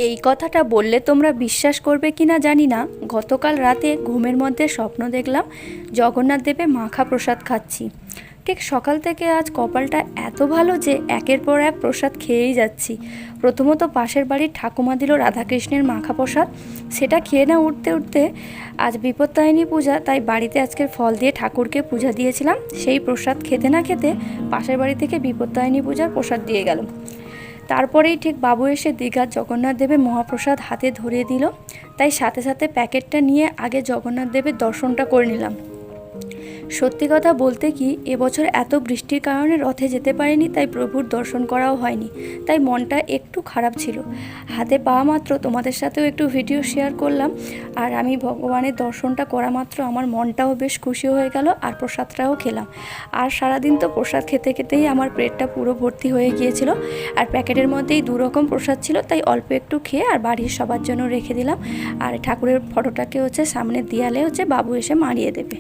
এই কথাটা বললে তোমরা বিশ্বাস করবে কি না জানি না, গতকাল রাতে ঘুমের মধ্যে স্বপ্ন দেখলাম জগন্নাথ দেবের মাখা প্রসাদ খাচ্ছি। ঠিক সকাল থেকে আজ কপালটা এত ভালো যে একের পর এক প্রসাদ খেয়েই যাচ্ছি। প্রথমত পাশের বাড়ির ঠাকুমা দিল রাধাকৃষ্ণের মাখা প্রসাদ, সেটা খেয়ে না উঠতে উঠতে আজ বিপত্তারিণী পূজা, তাই বাড়িতে আজকের ফল দিয়ে ঠাকুরকে পূজা দিয়েছিলাম। সেই প্রসাদ খেতে না খেতে পাশের বাড়ি থেকে বিপত্তারিণী পূজার প্রসাদ দিয়ে গেল। তারপরেই ঠিক বাবু এসে দীঘার জগন্নাথ দেবের মহাপ্রসাদ হাতে ধরিয়ে দিল, তাই সাথে সাথে প্যাকেটটা নিয়ে আগে জগন্নাথ দেবের দর্শনটা করে নিলাম। সত্যি কথা বলতে কি, এবছর এত বৃষ্টির কারণে রথে যেতে পারিনি, তাই প্রভুর দর্শন করাও হয়নি, তাই মনটা একটু খারাপ ছিল। হাতে পাওয়া মাত্র তোমাদের সাথেও একটু ভিডিও শেয়ার করলাম, আর আমি ভগবানের দর্শনটা করা মাত্র আমার মনটাও বেশ খুশি হয়ে গেল, আর প্রসাদটাও খেলাম। আর সারাদিন তো প্রসাদ খেতে খেতেই আমার পেটটা পুরো ভর্তি হয়ে গিয়েছিল, আর প্যাকেটের মধ্যেই 2 রকম প্রসাদ ছিল, তাই অল্প একটু খেয়ে আর বাড়ির সবার জন্য রেখে দিলাম। আর ঠাকুরের ফটোটাকে সামনের দেয়ালে বাবু এসে মারিয়ে দেবে।